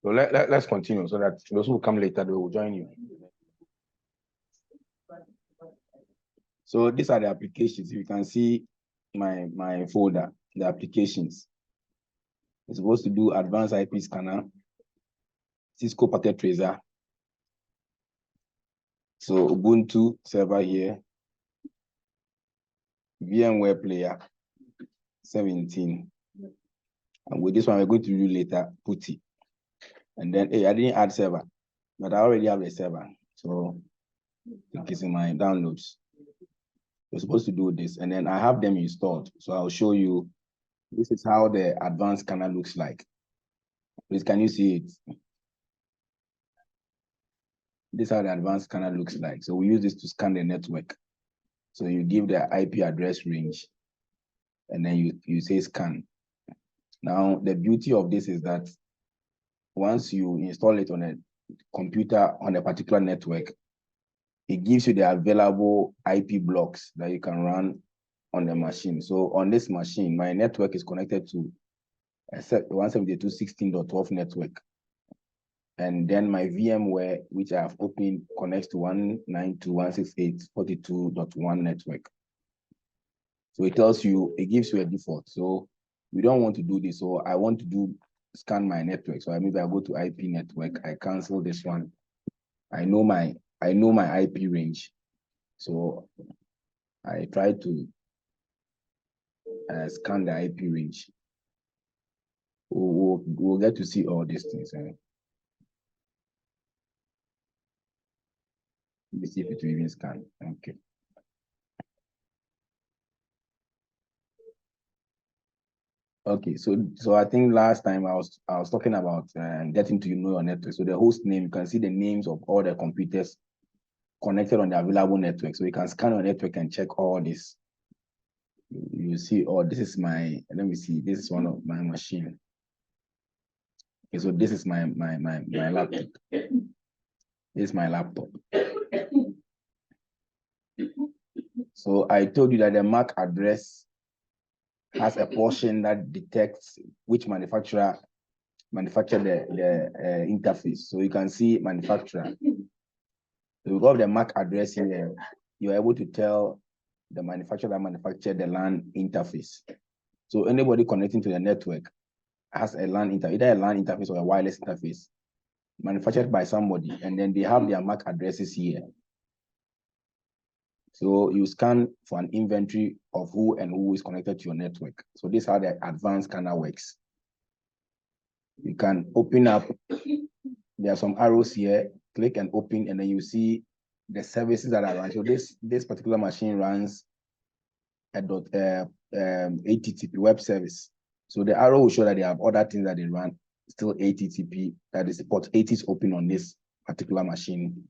So let's continue so that those who come later, they will join you. So these are the applications. You can see my folder, the applications. It's supposed to do advanced IP scanner, Cisco packet tracer. So Ubuntu server here, VMware Player 17. And with this one, we're going to do later, PuTTY. And then, hey, I didn't add server, but I already have a server. So I think it's in my downloads. We're supposed to do this, and then I have them installed. So I'll show you. This is how the advanced scanner looks like. Please, can you see it? This is how the advanced scanner looks like. So we use this to scan the network. So you give the IP address range, and then you say scan. Now, the beauty of this is that once you install it on a computer on a particular network, it gives you the available IP blocks that you can run on the machine. So on this machine, my network is connected to a 172.16.12 network. And then my VMware, which I have opened, connects to 192.168.42.1 network. So it tells you, it gives you a default. So we don't want to do this. So I want to scan my network. So maybe I go to IP network, I cancel this one. I know my IP range. So I try to scan the IP range. We'll get to see all these things. Let me see if it will even scan. Okay. Okay, so I think last time I was talking about getting to know your network. So the host name, you can see the names of all the computers connected on the available network. So you can scan your network and check all this. You see, oh, this is my, let me see, this is one of my machine. Okay, so this is my laptop. This is my laptop. So I told you that the MAC address has a portion that detects which manufacturer manufactured the interface. So you can see manufacturer. So you got the MAC address here. You're able to tell the manufacturer that manufactured the LAN interface. So anybody connecting to the network has a LAN interface, either a LAN interface or a wireless interface manufactured by somebody, and then they have their MAC addresses here. So you scan for an inventory of who and who is connected to your network. So this is how the advanced scanner works. You can open up, there are some arrows here, click and open, and then you see the services that are run. So this particular machine runs a HTTP web service. So the arrow will show that they have other things that they run, still HTTP, that is port 80 is open on this particular machine.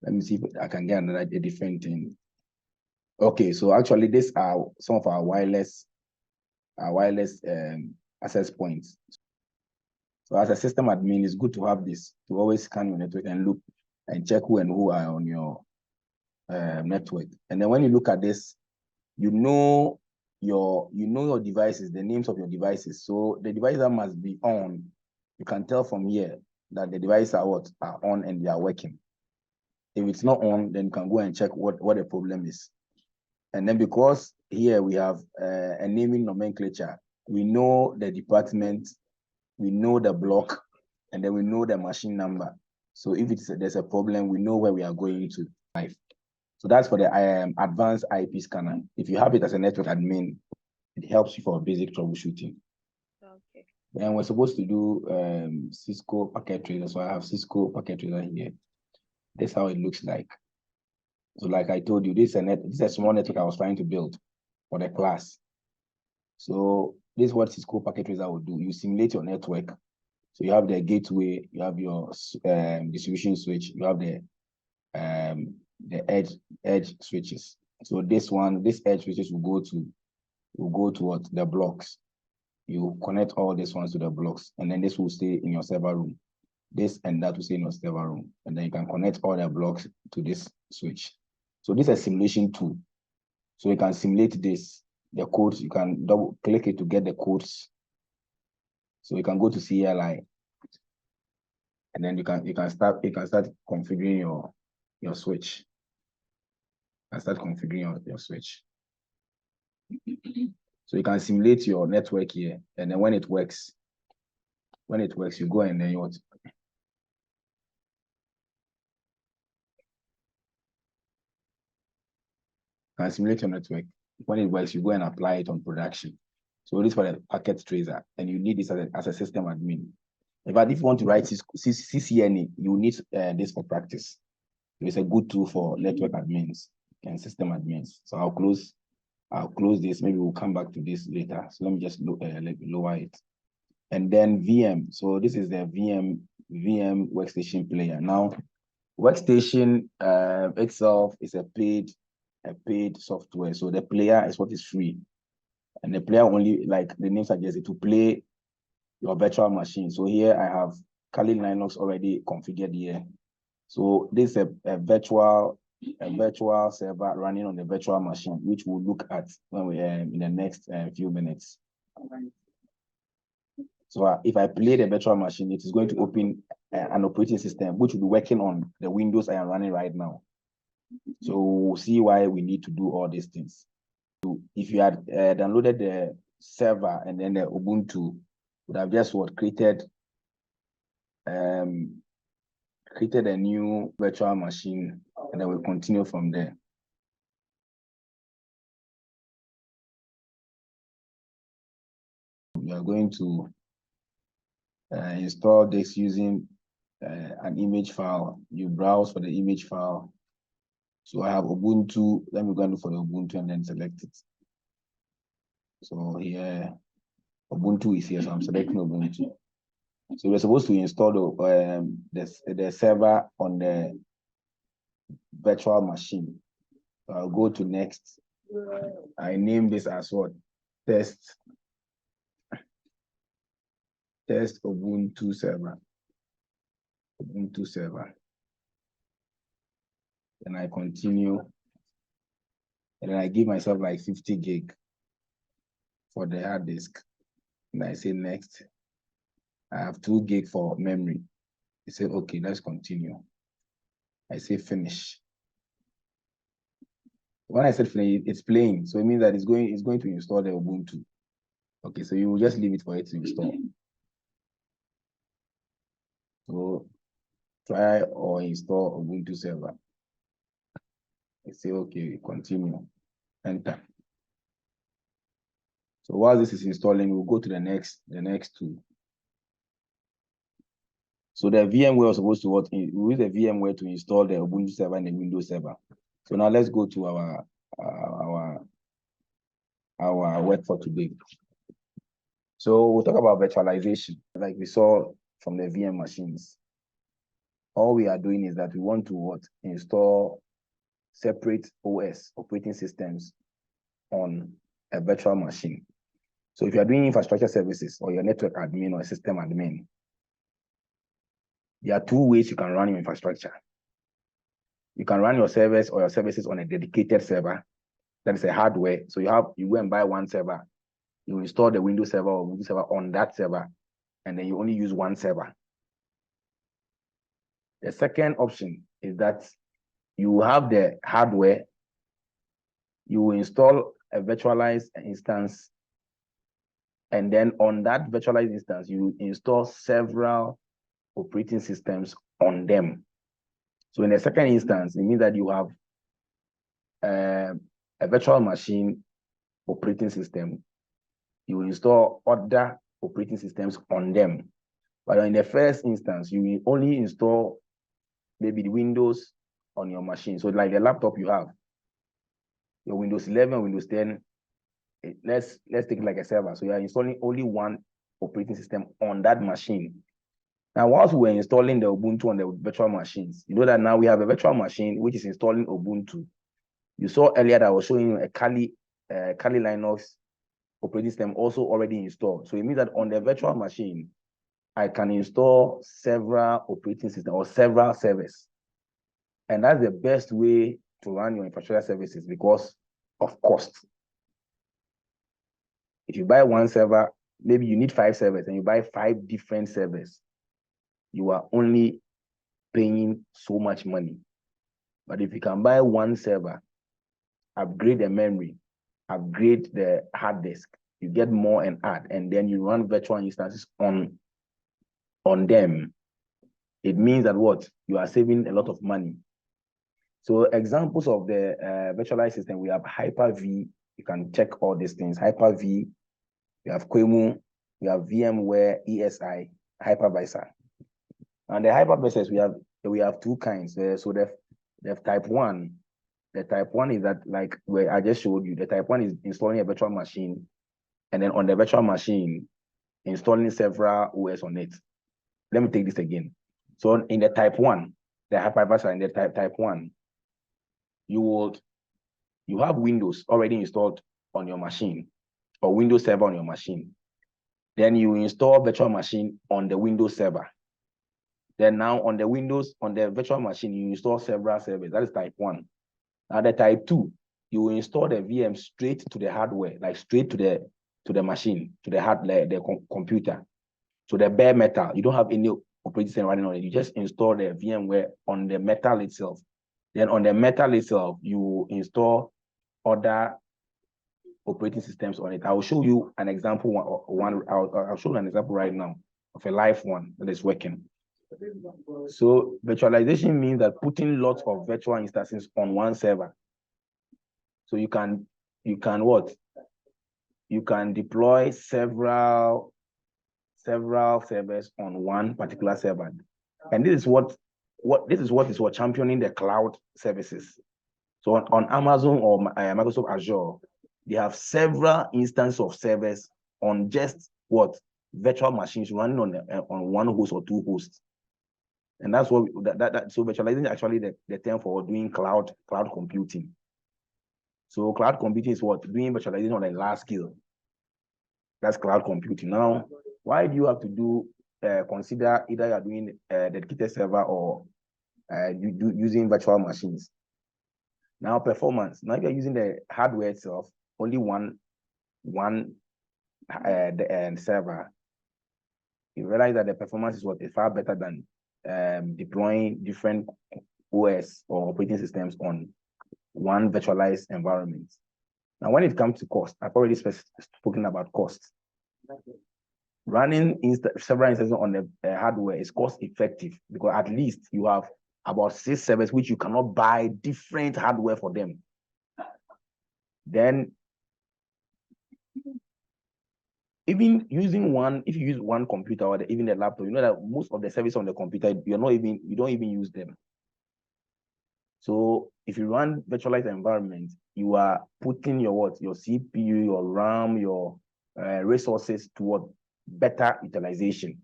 Let me see if I can get a different thing. Okay, so actually these are some of our wireless access points. So as a system admin, it's good to have this, to always scan your network and look and check who and who are on your network. And then when you look at this, you know your devices, the names of your devices. So the devices that must be on, you can tell from here that the devices are on and they are working. If it's not on, then you can go and check what the problem is. And then because here we have a naming nomenclature, we know the department, we know the block, and then we know the machine number. So if there's a problem, we know where we are going to. So that's for the advanced IP scanner. If you have it as a network admin, it helps you for basic troubleshooting. Okay. And we're supposed to do Cisco packet tracer. So I have Cisco packet tracer here. This is how it looks like. So like I told you, this is a small network I was trying to build for the class. So this is what Cisco packet tracer will do. You simulate your network. So you have the gateway, you have your distribution switch, you have the edge switches. So this edge switches will go to what? The blocks. You connect all these ones to the blocks, and then this will stay in your server room. This and that will stay in your server room, and then you can connect all the blocks to this switch. So this is a simulation tool. So you can simulate this, the codes. You can double click it to get the codes. So you can go to CLI. and then you can start configuring your switch. And start configuring your switch. So you can simulate your network here, and then when it works, you go and then you can simulate your network. When it works, you go and apply it on production. So this is for the packet tracer, and you need this as a system admin. But if you want to write CCNA, you need this for practice. It's a good tool for network admins and system admins. So I'll close this. Maybe we'll come back to this later. So let me just lower it. And then VM. So this is the VM workstation player. Now, workstation itself is a paid software. So the player is what is free. And the player only, like the name suggests, it to play your virtual machine. So here I have Kali Linux already configured here. So this is a virtual server running on the virtual machine, which we'll look at when we in the next few minutes. So if I play the virtual machine, it is going to open an operating system, which will be working on the Windows I am running right now. So we'll see why we need to do all these things. So if you had downloaded the server and then the Ubuntu, would have just created a new virtual machine, and then we'll continue from there. We are going to install this using an image file. You browse for the image file. So I have Ubuntu. Let me go and look for the Ubuntu and then select it. So here, Ubuntu is here, so I'm selecting Ubuntu. So we're supposed to install the server on the virtual machine. So I'll go to next. I name this as what? Test Ubuntu server. Ubuntu server. Then I continue. And then I give myself like 50 gig for the hard disk. And I say next. I have 2 gig for memory. I say, okay, let's continue. I say finish. When I said finish, it's playing. So it means that it's going to install the Ubuntu. Okay, so you will just leave it for it to install. So try or install Ubuntu server. I say, okay, continue, enter. So while this is installing, we'll go to the next tool. So the VMware was supposed to we use the VMware to install the Ubuntu server and the Windows server. So now let's go to our work for today. So we'll talk about virtualization, like we saw from the VM machines. All we are doing is that we want to install separate OS, operating systems, on a virtual machine. So if you are doing infrastructure services or your network admin or a system admin, there are 2 ways you can run your infrastructure. You can run your servers or your services on a dedicated server. That is a hardware. So you go and buy one server. You install the Windows server or Windows server on that server, and then you only use one server. The second option is that you have the hardware. You will install a virtualized instance, and then on that virtualized instance, you install several operating systems on them. So in the second instance, it means that you have a virtual machine operating system. You will install other operating systems on them. But in the first instance, you will only install maybe the Windows on your machine. So like the laptop you have, your Windows 11, Windows 10, let's take it like a server. So you are installing only one operating system on that machine. Now, whilst we were installing the Ubuntu on the virtual machines, you know that now we have a virtual machine which is installing Ubuntu. You saw earlier that I was showing you a Kali Linux operating system also already installed. So it means that on the virtual machine, I can install several operating systems or several servers. And that's the best way to run your infrastructure services because of cost. If you buy one server, maybe you need 5 servers and you buy 5 different servers. you are only paying so much money. But if you can buy one server, upgrade the memory, upgrade the hard disk, you get more and add, and then you run virtual instances on them. It means that what? You are saving a lot of money. So examples of the virtualized system, we have Hyper-V. You can check all these things. Hyper-V, we have QEMU, we have VMware, ESI, hypervisor. And the hypervisors, we have two kinds. So the type 1. The type 1 is that, like where I just showed you, the type 1 is installing a virtual machine, and then on the virtual machine, installing several OS on it. Let me take this again. So in the type 1, the hypervisor in the type 1, you have Windows already installed on your machine, or Windows server on your machine. Then you install virtual machine on the Windows server. Then now on the virtual machine, you install several servers. That is type 1. Now the type 2, you install the VM straight to the hardware, like straight to the machine, to the hardware, the computer. So the bare metal, you don't have any operating system running on it. You just install the VMware on the metal itself. Then on the metal itself, you install other operating systems on it. I will show you an example. I'll show you an example right now of a live one that is working. So virtualization means that putting lots of virtual instances on one server. So you can what? You can deploy several servers on one particular server. And this is what is championing the cloud services. So on Amazon or Microsoft Azure, they have several instances of servers on just what? Virtual machines running on one host or two hosts. And that's what so virtualization is actually the term for doing cloud computing. So cloud computing is what? Doing virtualization on a large scale. That's cloud computing. Now, why do you have to do consider either you're doing a dedicated server or using virtual machines? Now, performance. Now, if you're using the hardware itself, only one server, you realize that the performance is far better than deploying different OS or operating systems on one virtualized environment. Now, when it comes to cost, I've already spoken about cost. Running several instances on the hardware is cost effective because at least you have about 6 servers which you cannot buy different hardware for them. Then even using one, if you use one computer or even the laptop, you know that most of the services on the computer, you don't even use them. So if you run virtualized environment, you are putting your CPU, your RAM, your resources toward better utilization.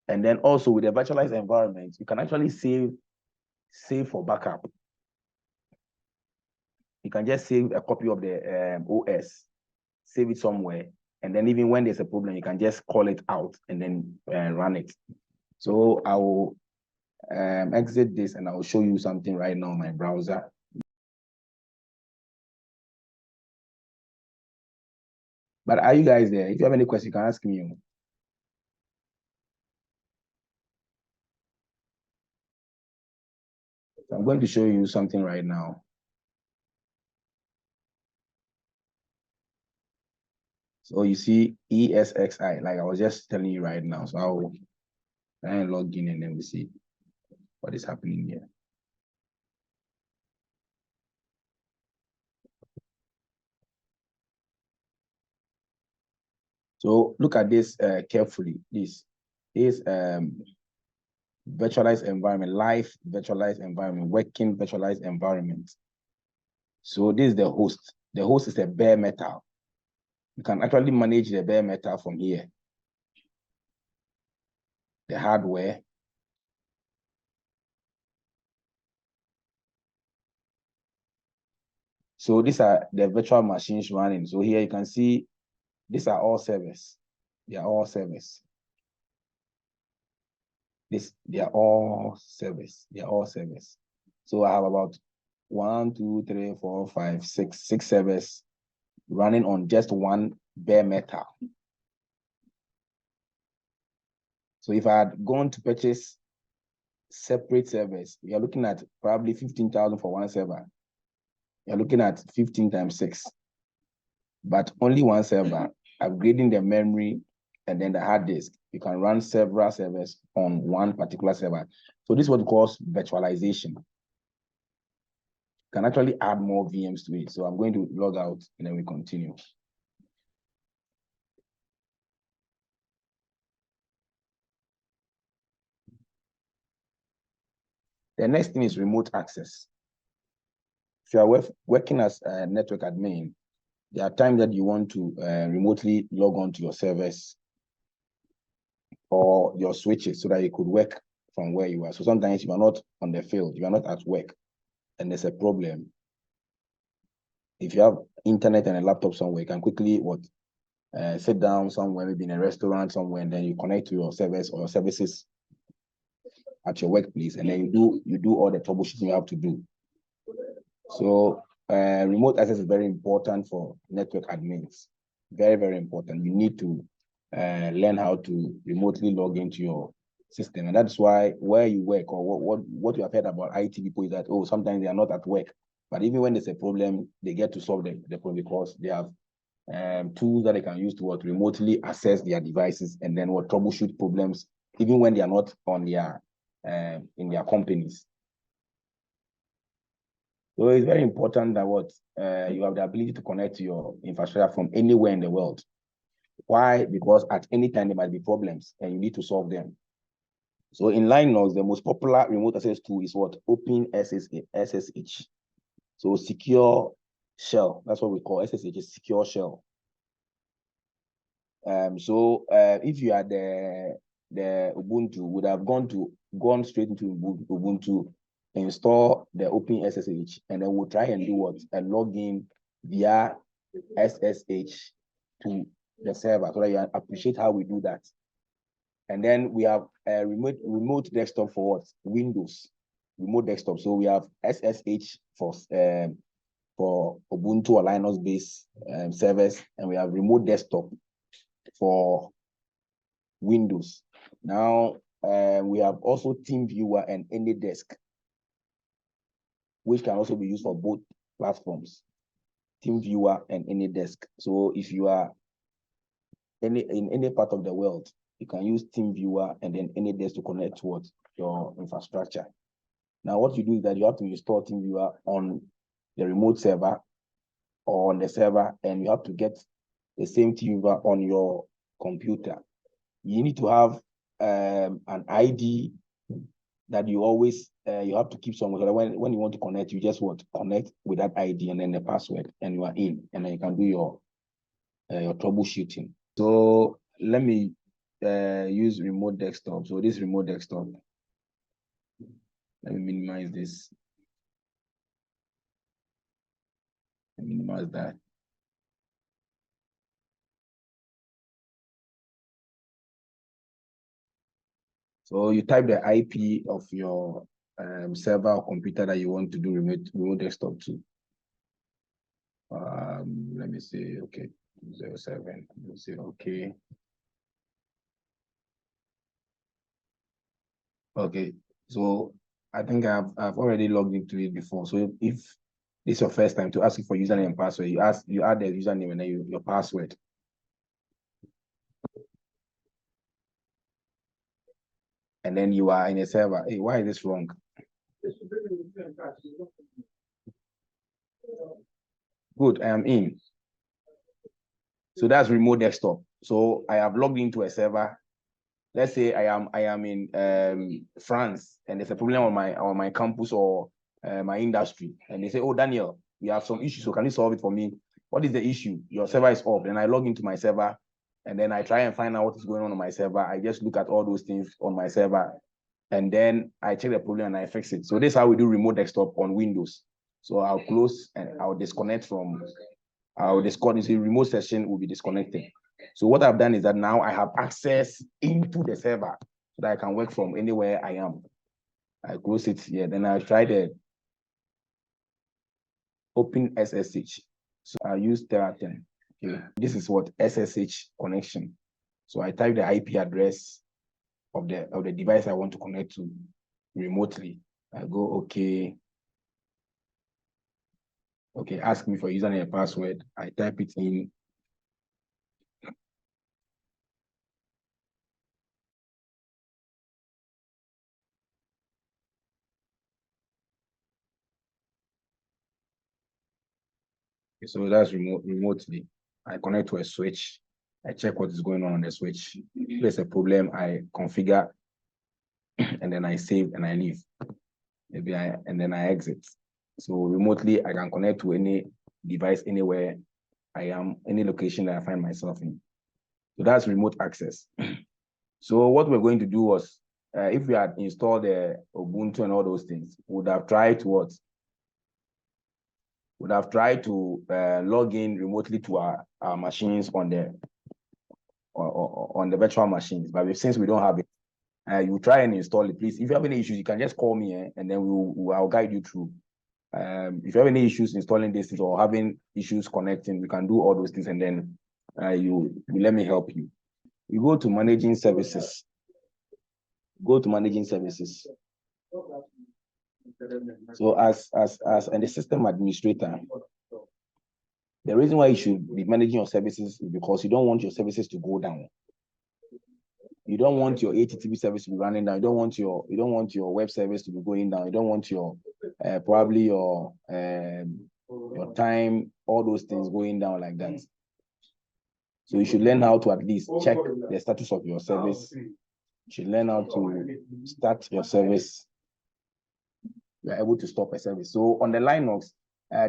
And then also with the virtualized environment, you can actually save for backup. You can just save a copy of the OS, save it somewhere, and then even when there's a problem, you can just call it out and then run it. So I will exit this and I will show you something right now on my browser. But are you guys there? If you have any questions, you can ask me. So I'm going to show you something right now. So you see ESXi, like I was just telling you right now. So I'll try and log in and then we see what is happening here. So look at this carefully. This is virtualized environment, live virtualized environment, working virtualized environment. So this is the host. The host is a bare metal. You can actually manage the bare metal from here. The hardware. So these are the virtual machines running. So here you can see these are all servers. They are all servers. They are all servers. They are all servers. So I have about 1, 2, 3, 4, 5, 6 servers running on just one bare metal. So if I had gone to purchase separate servers, we are looking at probably 15,000 for one server. You're looking at 15 times 6, but only one server, upgrading the memory and then the hard disk. You can run several servers on one particular server. So this is what we call virtualization. You can actually add more VMs to it. So I'm going to log out and then we continue. The next thing is remote access. If you are working as a network admin, there are times that you want to remotely log on to your servers or your switches so that you could work from where you are. So sometimes you are not on the field, you are not at work, and there's a problem. If you have internet and a laptop somewhere, you can quickly sit down somewhere, maybe in a restaurant somewhere, and then you connect to your service or your services at your workplace, and then you do all the troubleshooting you have to do. So remote access is very important for network admins. Very, very important. You need to learn how to remotely log into your system. And that's why where you work or what you have heard about IT people is that, oh, sometimes they are not at work. But even when there's a problem, they get to solve the problem because they have tools that they can use to remotely access their devices and then troubleshoot problems, even when they are not on their in their companies. So it's very important that you have the ability to connect to your infrastructure from anywhere in the world. Why? Because at any time there might be problems and you need to solve them. So in Linux, the most popular remote access tool is SSH. So secure shell. That's what we call SSH, is secure shell. If you are the Ubuntu, would have gone straight into Ubuntu, install the OpenSSH, and then we'll try and do a login via SSH to the server, so that you appreciate how we do that. And then we have a remote desktop for Windows, remote desktop. So we have SSH for Ubuntu or Linux-based servers, and we have remote desktop for Windows. Now, we have also TeamViewer and AnyDesk, which can also be used for both platforms, TeamViewer and AnyDesk. So if you are in any part of the world, you can use TeamViewer and then AnyDesk to connect to your infrastructure. Now, what you do is that you have to install TeamViewer on the remote server or on the server, and you have to get the same TeamViewer on your computer. You need to have an ID that you always you have to keep somewhere. When you want to connect, you just connect with that ID and then the password, and you are in, and then you can do your troubleshooting. So let me use remote desktop. So this remote desktop, let me minimize this. Minimize that. So you type the IP of your server or computer that you want to do remote desktop to. Let me see. Okay, 07. Let me see. Okay. Okay. So I think I've already logged into it before. So if this is your first time, to ask you for username and password, you add the username and then your password. And then you are in a server. Hey, why is this wrong? Good, I am in. So that's remote desktop. So I have logged into a server. Let's say I am in France, and there's a problem on my campus or my industry, and they say, "Oh, Daniel, we have some issues. So can you solve it for me? What is the issue? Your server is off." And I log into my server, and then I try and find out what is going on my server. I just look at all those things on my server, and then I check the problem and I fix it. So this is how we do remote desktop on Windows. So I'll close and I'll disconnect from. I'll disconnect. The remote session will be disconnected. So what I've done is that now I have access into the server so that I can work from anywhere I am. I close it here. Then I'll try the open SSH. So I'll use Tetteh. Okay. This is SSH connection. So I type the IP address of the device I want to connect to remotely. I go okay. Okay, ask me for username and password. I type it in. Okay, so that's remotely. I connect to a switch. I check what is going on the switch. If there's a problem, I configure, and then I save and I leave. And then I exit. So remotely, I can connect to any device anywhere I am, any location that I find myself in. So that's remote access. So what we're going to do was, if we had installed the Ubuntu and all those things, would have tried to what? Would have tried to log in remotely to our machines on the on the virtual machines. But since we don't have it, you try and install it, please. If you have any issues, you can just call me, and then I'll guide you through. If you have any issues installing this or having issues connecting, we can do all those things, and then you let me help you. You go to managing services. Go to managing services. So as the system administrator, the reason why you should be managing your services is because you don't want your services to go down. You don't want your HTTP service to be running down. You don't want your web service to be going down. You don't want your probably your time, all those things going down like that. So you should learn how to at least check the status of your service. You should learn how to start your service. You are able to stop a service. So on the Linux,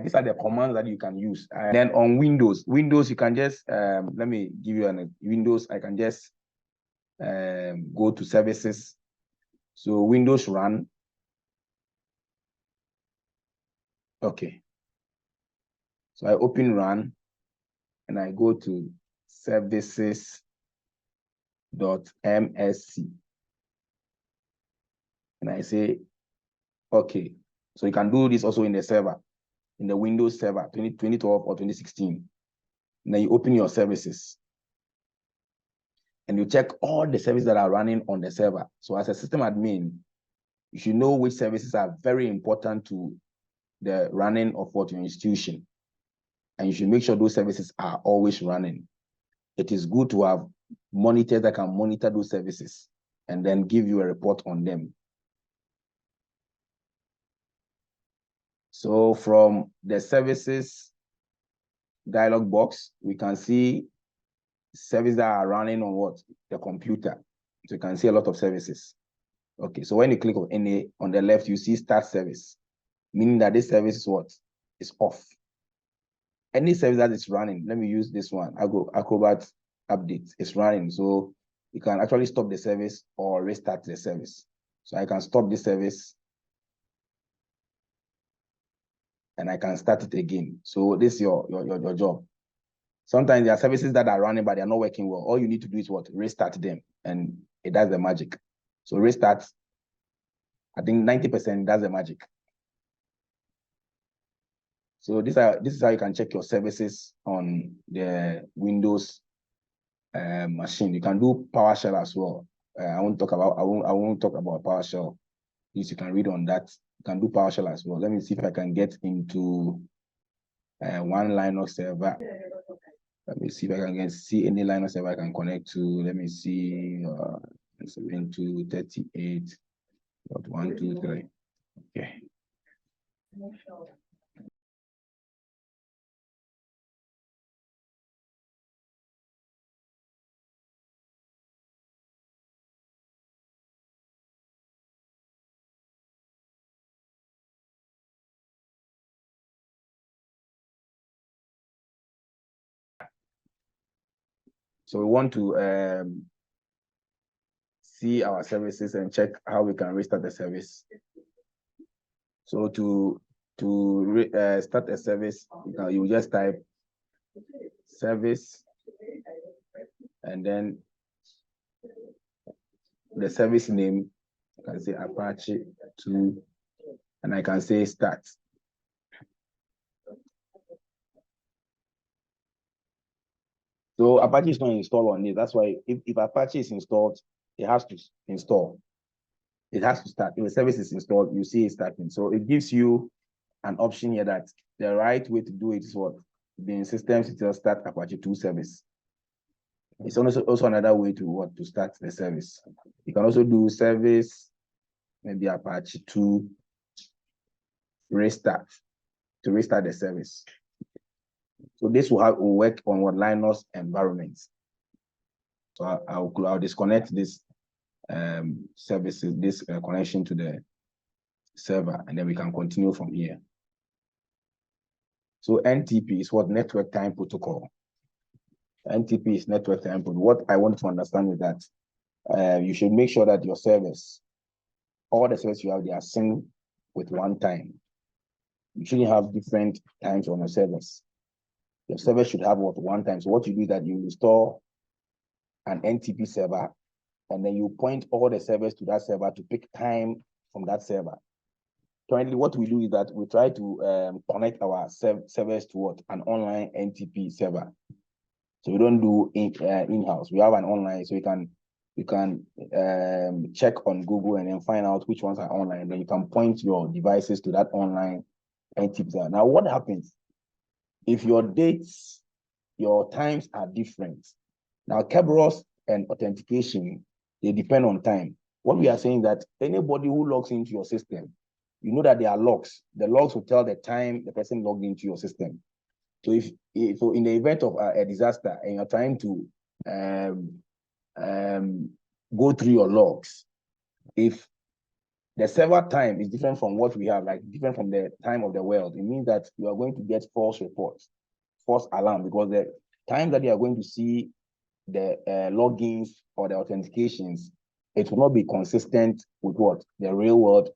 these are the commands that you can use. Then on Windows, you can just let me give you an Windows. I can just go to services. So Windows run. Okay. So I open run and I go to services.msc. And I say, okay. So you can do this also in the server, in the Windows server, 2012 or 2016. And then you open your services. And you check all the services that are running on the server. So as a system admin, you should know which services are very important to the running of what your institution. And you should make sure those services are always running. It is good to have monitors that can monitor those services and then give you a report on them. So from the services dialog box, we can see services that are running on what? The computer. So you can see a lot of services. Okay, so when you click on any on the left, you see start service, meaning that this service is what? Is off. Any service that is running, let me use this one, Acrobat update is running. So you can actually stop the service or restart the service. So I can stop this service and I can start it again. So this is your job. Sometimes there are services that are running, but they are not working well. All you need to do is what? Restart them, and it does the magic. So restart, I think 90% does the magic. So this is how you can check your services on the Windows machine. You can do PowerShell as well. I won't talk about PowerShell. You can read on that. You can do PowerShell as well. Let me see if I can get into one Linux server. Let me see if I can see any Linux server I can connect to. Let me see 7.2.38.123. Okay. So we want to see our services and check how we can restart the service. So to start a service, you just type service and then the service name. I can say Apache 2 and I can say start. So Apache is not installed on it. That's why if Apache is installed, it has to install. It has to start. If the service is installed, you see it starting. So it gives you an option here that the right way to do it is what? The system to start Apache 2 service. It's also another way to start the service. You can also do service, maybe Apache 2 restart, to restart the service. So this will work on what Linux environments. So I'll disconnect this services, this connection to the server, and then we can continue from here. So NTP is what? Network Time Protocol. NTP is network time protocol. What I want to understand is that you should make sure that your service, all the services you have, they are synced with one time. You shouldn't have different times on your service. Your service should have what? One time. So what you do is that you install an NTP server, and then you point all the servers to that server to pick time from that server. Currently, what we do is that we try to connect our servers to what? An online NTP server. So we don't do in-house. We have an online, so you can check on Google and then find out which ones are online. And then you can point your devices to that online NTP server. Now, what happens if your dates, your times are different? Now, Kerberos and authentication, they depend on time. What we are saying that anybody who logs into your system, you know that there are logs. The logs will tell the time the person logged into your system. So if in the event of a disaster and you're trying to go through your logs, if the server time is different from what we have, like different from the time of the world, it means that you are going to get false reports, false alarm, because the time that you are going to see the logins or the authentications, it will not be consistent with what? The real world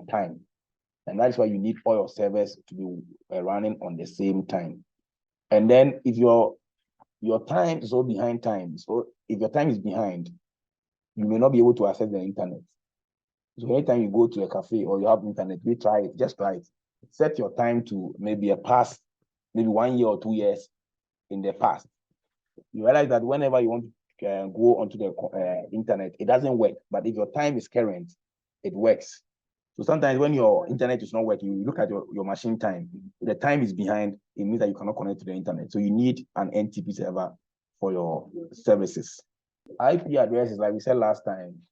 time. And that's why you need all your servers to be running on the same time. And then if your time is all behind time, so if your time is behind, you may not be able to access the internet. So anytime you go to a cafe or you have internet, just try it. Set your time to maybe maybe 1 year or 2 years in the past. You realize that whenever you want to go onto the internet, it doesn't work. But if your time is current, it works. So sometimes when your internet is not working, you look at your machine time, the time is behind, it means that you cannot connect to the internet. So you need an NTP server for your services. IP address is, like we said last time,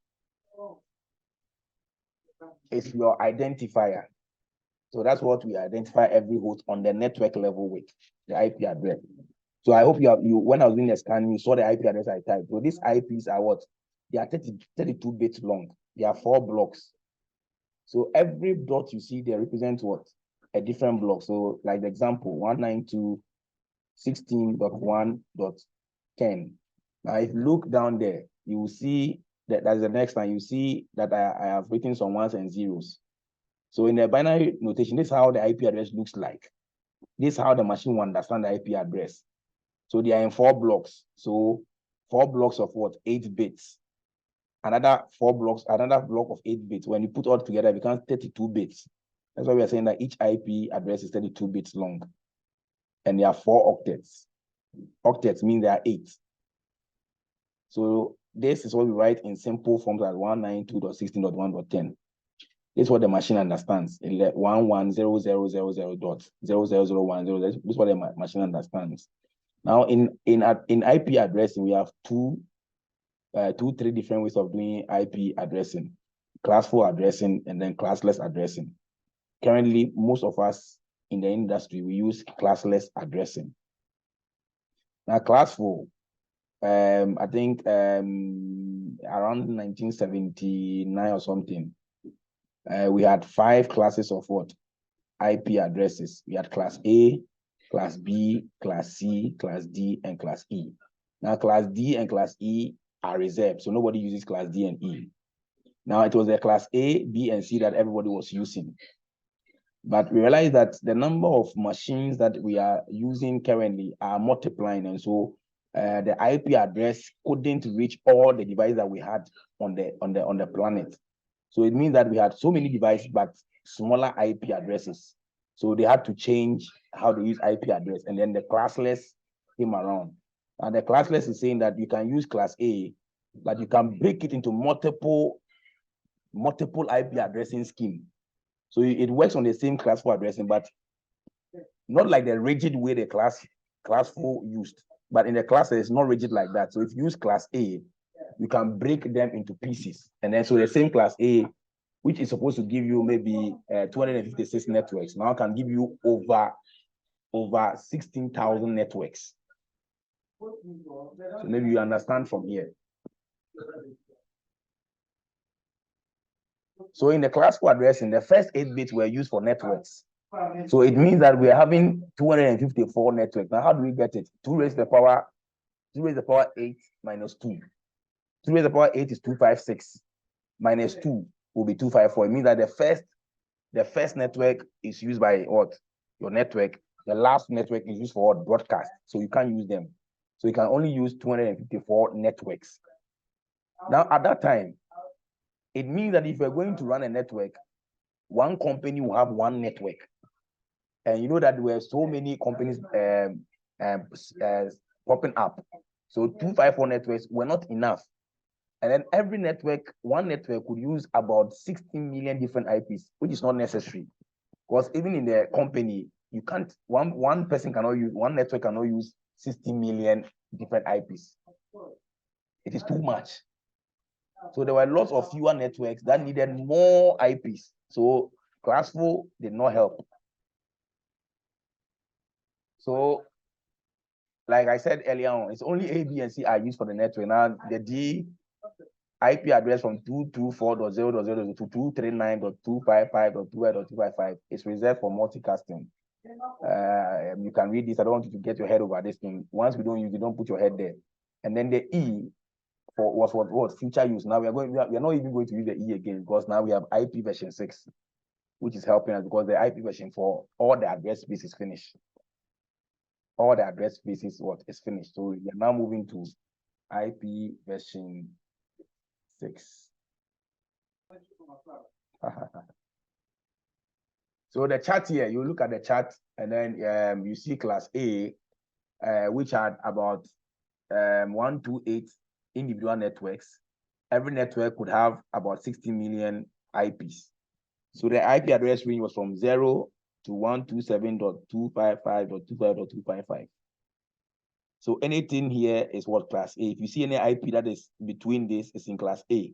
it's your identifier. So that's what we identify every host on the network level with, the IP address. So I hope you when I was doing the scan, you saw the IP address I typed. So these IPs are what? They are 32 bits long. They are 4 blocks. So every dot you see there represents what? A different block. So like the example, 192.16.1.10. Now if you look down there, you will see that's the next line. You see that I have written some ones and zeros. So in the binary notation, this is how the IP address looks like. This is how the machine will understand the IP address. So they are in 4 blocks. So 4 blocks of what? 8 bits. Another 4 blocks, another block of 8 bits. When you put all together, it becomes 32 bits. That's why we are saying that each IP address is 32 bits long. And there are 4 octets. Octets mean there are 8. So this is what we write in simple forms as 192.16.1.10. This is what the machine understands. 110000.0001. This is what the machine understands. Now in IP addressing, we have 3 different ways of doing IP addressing: classful addressing and then classless addressing. Currently, most of us in the industry, we use classless addressing. Now, classful, I think around 1979 or something, we had 5 classes of what? IP addresses. We had class A, class B, class C, class D, and class E. Now, class D and class E are reserved, so nobody uses class D and E. Now, it was the class A, B, and C that everybody was using. But we realized that the number of machines that we are using currently are multiplying, and so the IP address couldn't reach all the devices that we had on the planet. So it means that we had so many devices, but smaller IP addresses. So they had to change how to use IP address, and then the classless came around. And the classless is saying that you can use class A, But you can break it into multiple IP addressing scheme. So it works on the same classful addressing, but not like the rigid way the classful used. But in the class, it's not rigid like that. So if you use class A, you can break them into pieces. And then so the same class A, which is supposed to give you maybe 256 networks, now can give you over 16,000 networks. So maybe you understand from here. So in the classful addressing, the first 8 bits were used for networks. So it means that we are having 254 networks. Now, how do we get it? 2 raised to the power 8 minus 2. 2 raised to the power 8 is 256. Minus 2 will be 254. It means that the first network is used by what? Your network. The last network is used for what? Broadcast. So you can't use them. So you can only use 254 networks. Now, at that time, it means that if you're going to run a network, one company will have one network. And you know that there were so many companies popping up. So 254 networks were not enough. And then every network, one network could use about 16 million different IPs, which is not necessary. Because even in the company, you can't, one person cannot use, one network cannot use 16 million different IPs. It is too much. So there were lots of fewer networks that needed more IPs. So Classful did not help. So, like I said earlier on, it's only A, B, and C are used for the network. Now, the D IP address from 224.0.0 to 239.255.2.255 is reserved for multicasting. You can read this. I don't want you to get your head over this thing. Once we don't use it, don't put your head there. And then the E was what future use. Now we are not even going to use the E again because now we have IP version 6, which is helping us because the IP version 4, all the address space is finished. All the address space is finished. So we are now moving to IP version 6. So the chart here, you look at the chart and then you see class A, which had about 128 individual networks. Every network could have about 60 million IPs. So the IP address range was from 0 to 127.255.255.255. So anything here is what class A. If you see any IP that is between this, it's in class A.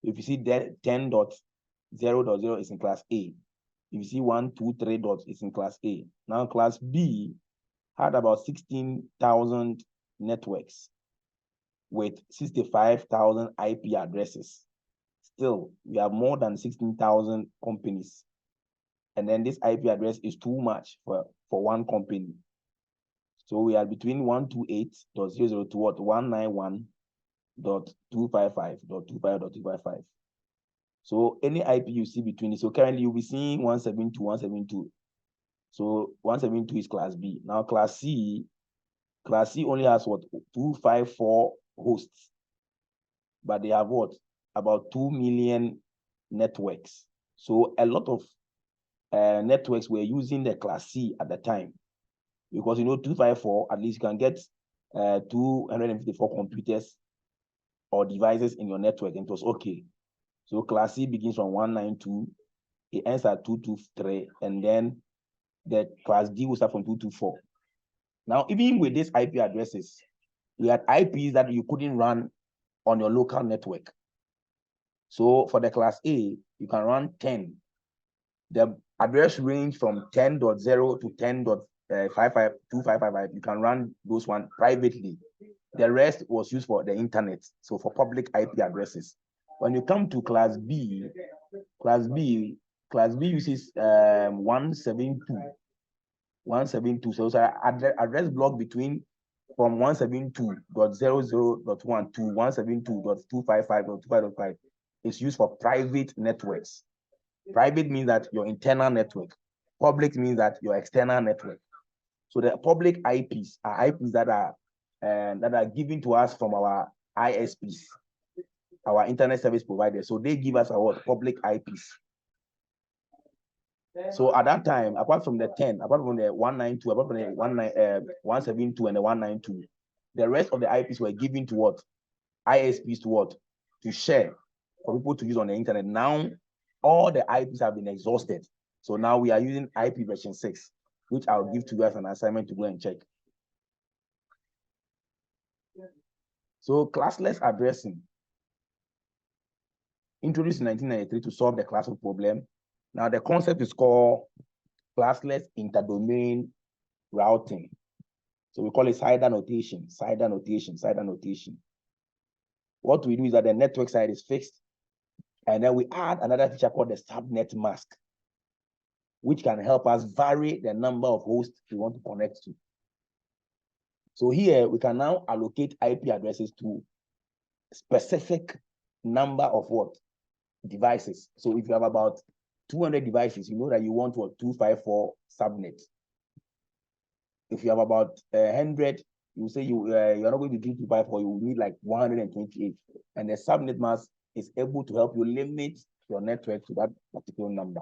If you see that 10.0.0 is in class A. If you see 123 dots, it's in class A. Now class B had about 16,000 networks with 65,000 IP addresses. Still, we have more than 16,000 companies. And then this IP address is too much for one company. So we are between 128.0.0 to what? 191.255.255.255. So any IP you see between it. So currently you'll be seeing 172.172. So 172 is class B. Now class C only has what? 254 hosts. But they have what? About 2 million networks. So a lot of networks were using the class C at the time. Because 254, at least you can get 254 computers or devices in your network, and it was okay. So class C begins from 192, it ends at 223, and then the class D will start from 224. Now, even with these IP addresses, we had IPs that you couldn't run on your local network. So for the class A, you can run 10. The address range from 10.0 to 10.55.2555. You can run those one privately. The rest was used for the internet, so for public IP addresses. When you come to class B uses 172. 172. So it's an address block from 172.00.1 to 172.255.255.5 is used for private networks. Private means that your internal network. Public means that your external network. So the public IPs are IPs that are given to us from our ISPs, our internet service providers. So they give us our public IPs. So at that time, apart from the 10, apart from the 192, apart from the 172 and the 192, the rest of the IPs were given to what? ISPs to what? To share for people to use on the internet. Now, all the IPs have been exhausted. So now we are using IP version 6, which I'll give to you as an assignment to go and check. So classless addressing, introduced in 1993 to solve the classful problem. Now the concept is called classless interdomain routing. So we call it CIDR notation, CIDR notation, CIDR notation. What we do is that the network side is fixed, and then we add another feature called the subnet mask, which can help us vary the number of hosts we want to connect to. So here we can now allocate IP addresses to specific number of what? Devices. So if you have about 200 devices, you know that you want what? 254 subnet. If you have about 100, you say you're not going to do 254, you will need like 128. And the subnet mask is able to help you limit your network to that particular number.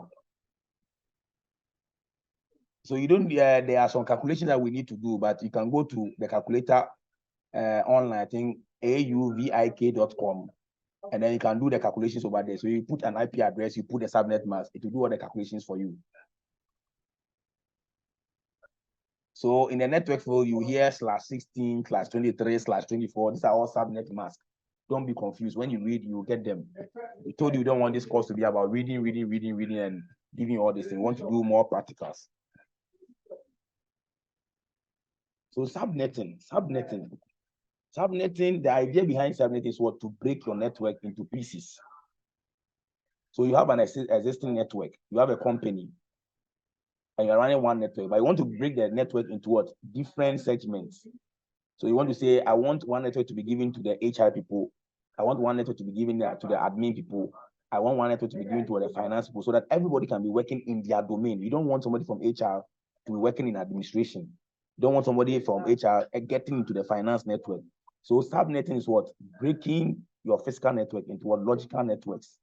So you don't, there are some calculations that we need to do, but you can go to the calculator online, I think auvik.com, and then you can do the calculations over there. So you put an IP address, you put the subnet mask, it will do all the calculations for you. So in the network flow, you hear /16, /23, /24. These are all subnet masks. Don't be confused. When you read, you get them. We told you don't want this course to be about reading, and giving you all this thing. We want to do more practicals. So subnetting, the idea behind subnetting is what? To break your network into pieces. So you have an existing network, you have a company, and you're running one network, but you want to break the network into what? Different segments. So you want to say, I want one network to be given to the HR people. I want one network to be given to the admin people. I want one network to be given to the finance people, so that everybody can be working in their domain. You don't want somebody from HR to be working in administration. You don't want somebody from HR getting into the finance network. So subnetting is what? Breaking your physical network into what? Logical networks.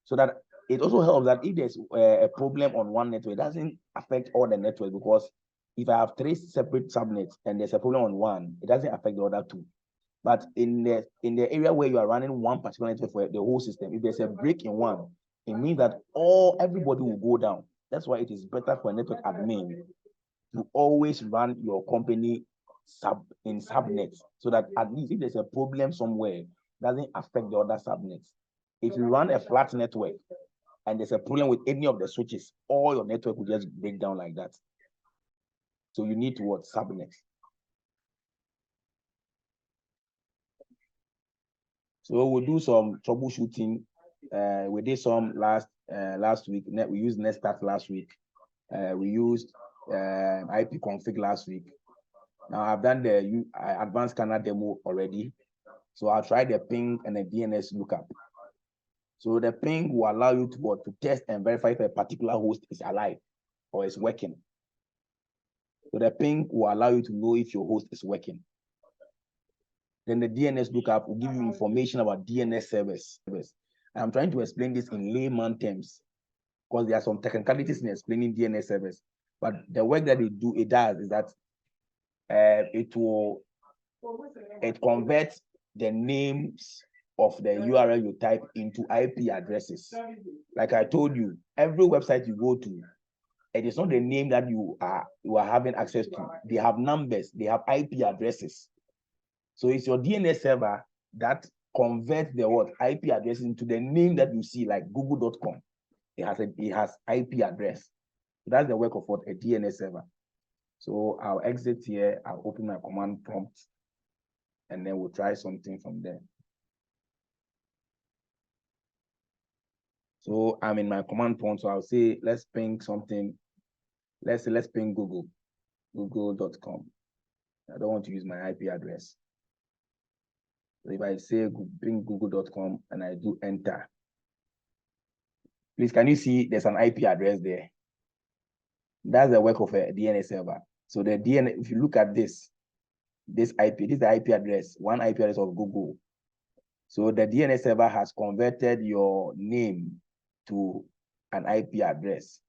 So that it also helps that if there's a problem on one network, it doesn't affect all the networks, because if I have 3 separate subnets and there's a problem on one, it doesn't affect the other 2. But in the area where you are running one particular network for the whole system, if there's a break in one, it means that everybody will go down. That's why it is better for a network admin to always run your company in subnets, so that at least if there's a problem somewhere, it doesn't affect the other subnets. If you run a flat network and there's a problem with any of the switches, all your network will just break down like that. So you need to what? Subnet. So we'll do some troubleshooting. We did some last week. We used NetStart last week. We used IP config last week. Now I've done the advanced scanner demo already. So I'll try the ping and the DNS lookup. So the ping will allow you to test and verify if a particular host is alive or is working. So the ping will allow you to know if your host is working. Then the DNS lookup will give you information about DNS service. I'm trying to explain this in layman terms, because there are some technicalities in explaining DNS service. But the work that it does is that it converts the names of the URL you type into IP addresses. Like I told you, every website you go to, it is not the name that you are having access to. They have numbers, they have IP addresses. So it's your DNS server that converts the IP addresses into the name that you see, like google.com. It has IP address. So that's the work of a DNS server. So I'll exit here, I'll open my command prompt, and then we'll try something from there. So I'm in my command prompt, so I'll say, let's ping something. Let's ping google.com. I don't want to use my IP address. So if I say ping google.com and I do enter, please, can you see there's an IP address there? That's the work of a DNS server. So the DNS, if you look at this IP, this is the IP address, one IP address of Google. So the DNS server has converted your name to an IP address.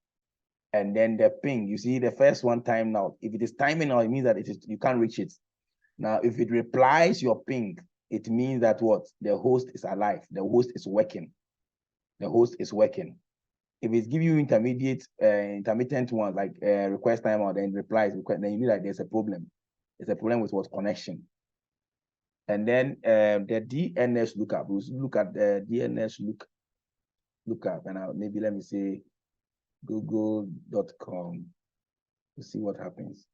And then the ping, you see the first one timed out. If it is timing out, it means that you can't reach it. Now, if it replies your ping, it means that what? The host is alive. The host is working. The host is working. If it's giving you intermittent ones like request time or then replies, then you know that there's a problem. There's a problem with what connection. And then the DNS lookup. We'll look at the DNS lookup, and maybe let me say google.com to see what happens.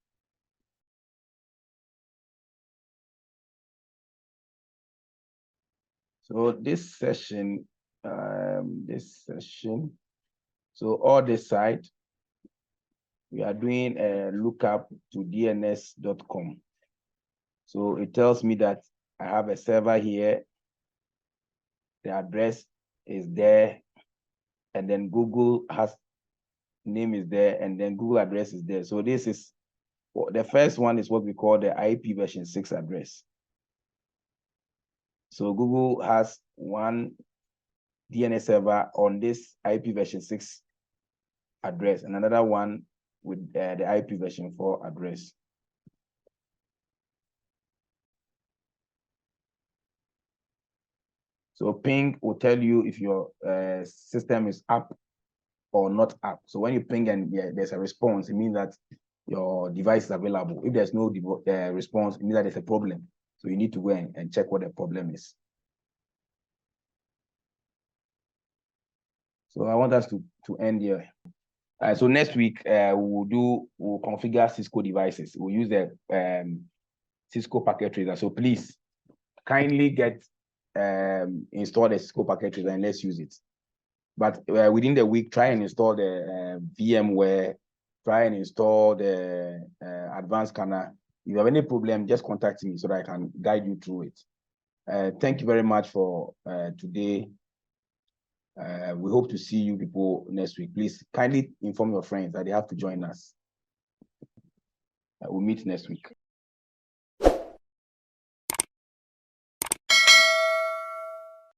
So this session, so all this site, we are doing a lookup to dns.com. So it tells me that I have a server here, the address is there, and then Google has name is there, and then Google address is there. So this is, the first one is what we call the IP version 6 address. So Google has one DNS server on this IP version 6 address, and another one with the IP version 4 address. So ping will tell you if your system is up or not up. So when you ping and there's a response, it means that your device is available. If there's no response, it means that there's a problem. So you need to go and check what the problem is. So I want us to end here. So next week, we'll configure Cisco devices. We'll use the Cisco packet tracer. So please kindly install the Cisco packet tracer and let's use it. But within the week, try and install the VMware, try and install the advanced scanner. If you have any problem, just contact me so that I can guide you through it. Thank you very much for today. We hope to see you people next week. Please kindly inform your friends that they have to join us. We'll meet next week.